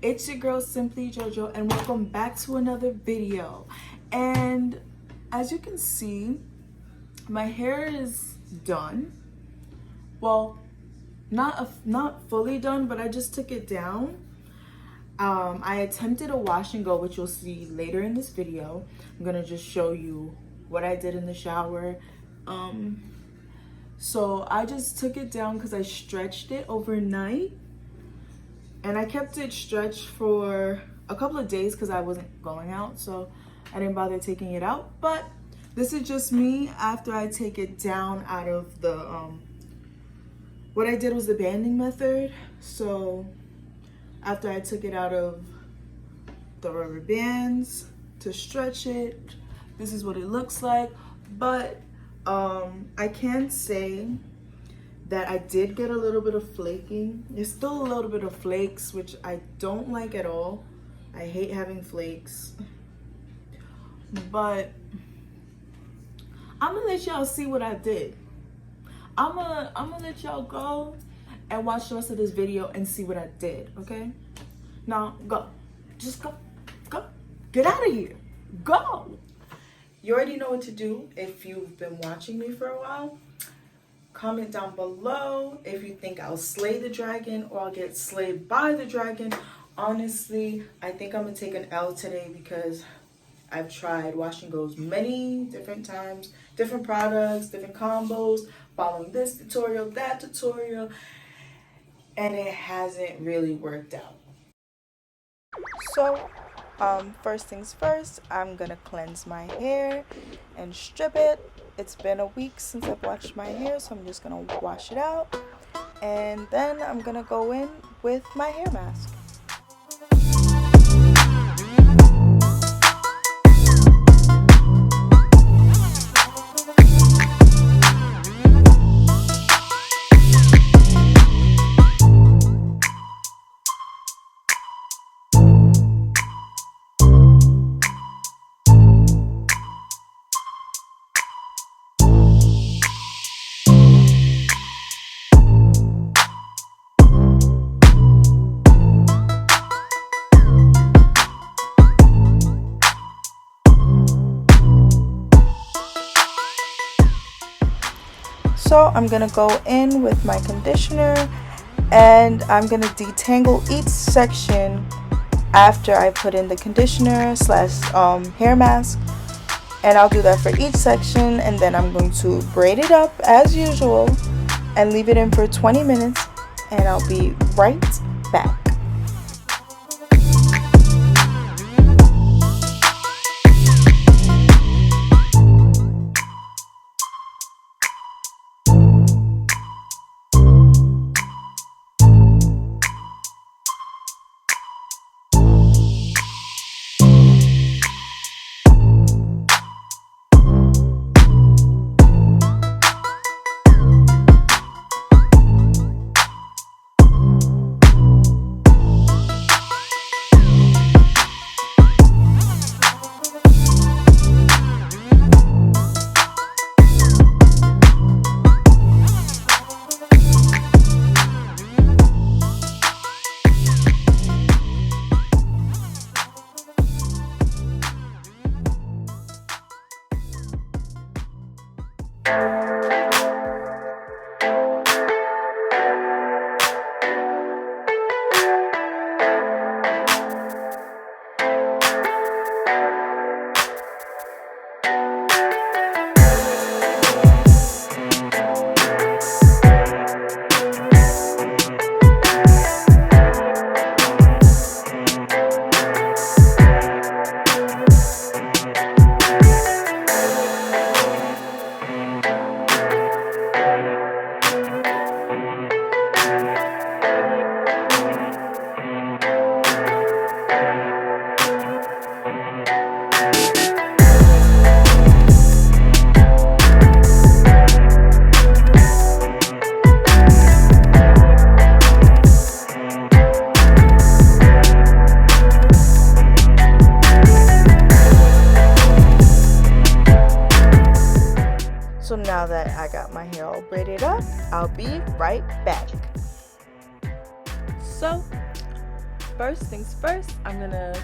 It's your girl Simply JoJo, and welcome back to another video. And as you can see, my hair is done. Well, not fully done, but I just took it down. I attempted a wash and go, which you'll see later in this video. I'm gonna just show you what I did in the shower. So I just took it down because I stretched it overnight, and I kept it stretched for a couple of days because I wasn't going out, so I didn't bother taking it out. But this is just me after I take it down out of the what I did was the banding method. So after I took it out of the rubber bands to stretch it, this is what it looks like. But I can say that I did get a little bit of flaking. There's still a little bit of flakes, which I don't like at all. I hate having flakes. But I'm gonna let y'all see what I did. I'm gonna let y'all go and watch the rest of this video and see what I did, okay? Now, go. Just go. Go. Get out of here. Go. You already know what to do if you've been watching me for a while. Comment down below if you think I'll slay the dragon or I'll get slayed by the dragon. Honestly, I think I'm gonna take an L today because I've tried wash and goes many different times, different products, different combos, following this tutorial, that tutorial, and it hasn't really worked out. So, first things first, I'm gonna cleanse my hair and strip it. It's been a week since I've washed my hair, so I'm just gonna wash it out, and then I'm gonna go in with my hair mask. So I'm gonna go in with my conditioner and I'm gonna detangle each section after I put in the conditioner slash hair mask, and I'll do that for each section, and then I'm going to braid it up as usual and leave it in for 20 minutes, and I'll be right back. So now that I got my hair all braided up, I'll be right back. So first things first, I'm gonna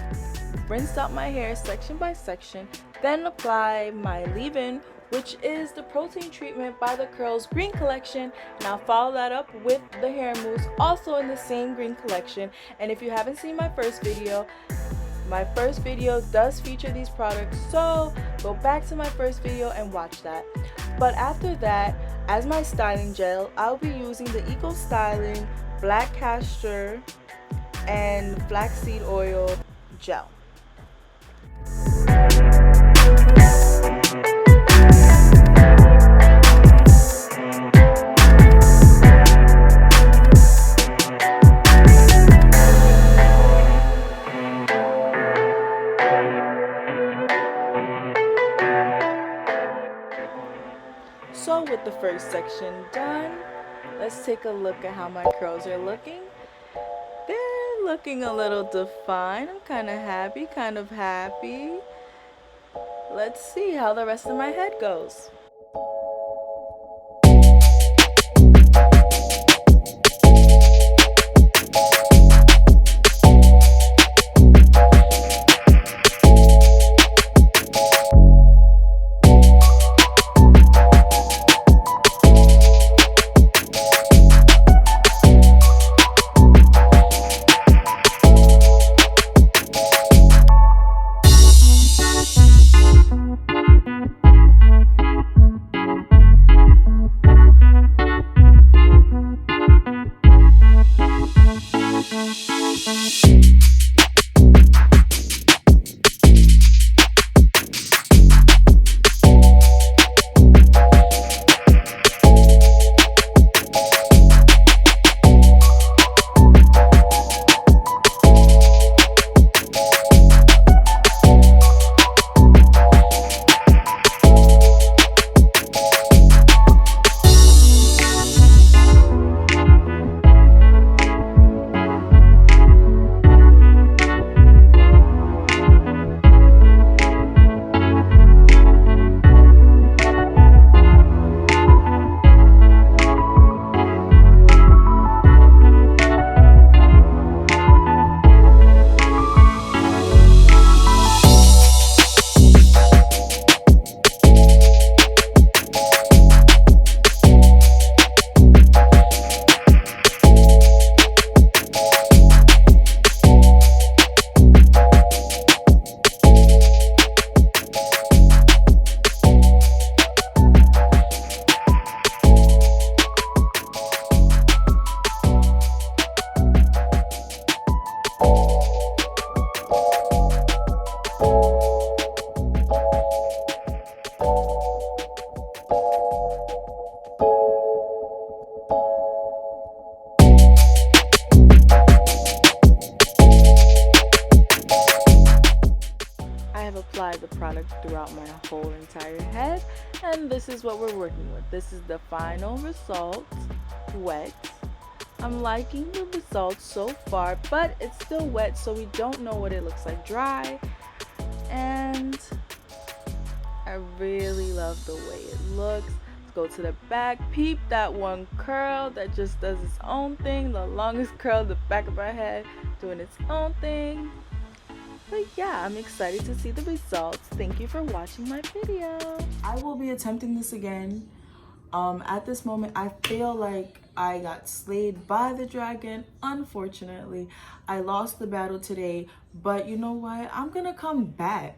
rinse out my hair section by section, then apply my leave-in, which is the protein treatment by the Curls Green Collection, and I'll follow that up with the hair mousse, also in the same green collection. And if you haven't seen my first video does feature these products, so go back to my first video and watch that. But after that, as my styling gel, I'll be using the Eco Styling Black Castor and Flaxseed Oil Gel. So with the first section done, let's take a look at how my curls are looking. They're looking a little defined. I'm kind of happy. Let's see how the rest of my head goes. Apply the product throughout my whole entire head, and this is what we're working with. This is the final result, wet. I'm liking the results so far, but it's still wet, so we don't know what it looks like dry. And I really love the way it looks. Let's go to the back. Peep that one curl that just does its own thing. The longest curl, the back of my head doing its own thing. But yeah, I'm excited to see the results. Thank you for watching my video. I will be attempting this again. At this moment, I feel like I got slayed by the dragon. Unfortunately, I lost the battle today, but you know what? I'm gonna come back.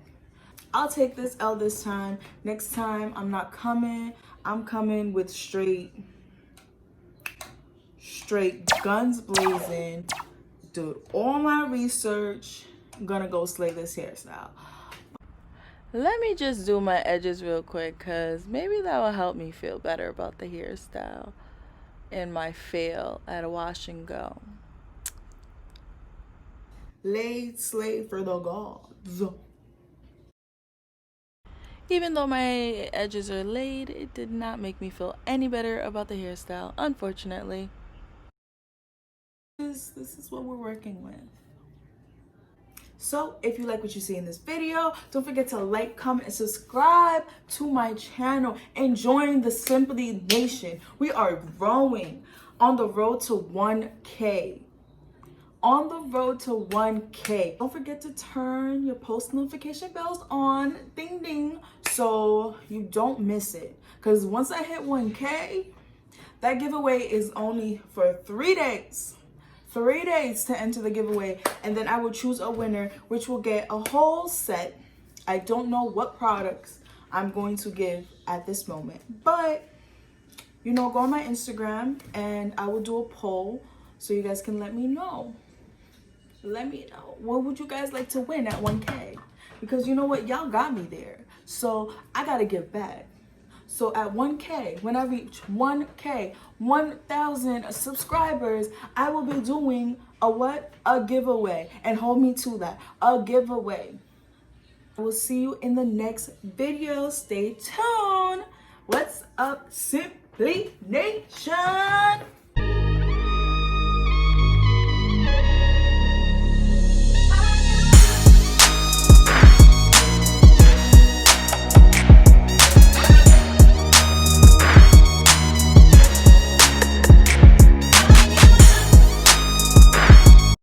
I'll take this L this time. Next time, I'm not coming. I'm coming with straight guns blazing. Did all my research. I'm gonna go slay this hairstyle. Let me just do my edges real quick, because maybe that will help me feel better about the hairstyle and my fail at a wash and go. Laid slay for the gods. Even though my edges are laid, it did not make me feel any better about the hairstyle, unfortunately. This is what we're working with. So if you like what you see in this video, don't forget to like, comment, and subscribe to my channel and join the Simply Nation. We are growing on the road to 1K. on the road to 1K. Don't forget to turn your post notification bells on, ding ding, so you don't miss it. Because once I hit 1K, that giveaway is only for 3 days. 3 days to enter the giveaway, and then I will choose a winner, which will get a whole set. I don't know what products I'm going to give at this moment, but you know, go on my Instagram and I will do a poll so you guys can let me know. Let me know, what would you guys like to win at 1K? Because you know what, y'all got me there, so I gotta give back. So at 1K, when I reach 1K, 1,000 subscribers, I will be doing a what? A giveaway. And hold me to that, a giveaway. I will see you in the next video. Stay tuned. What's up, Simply Nation?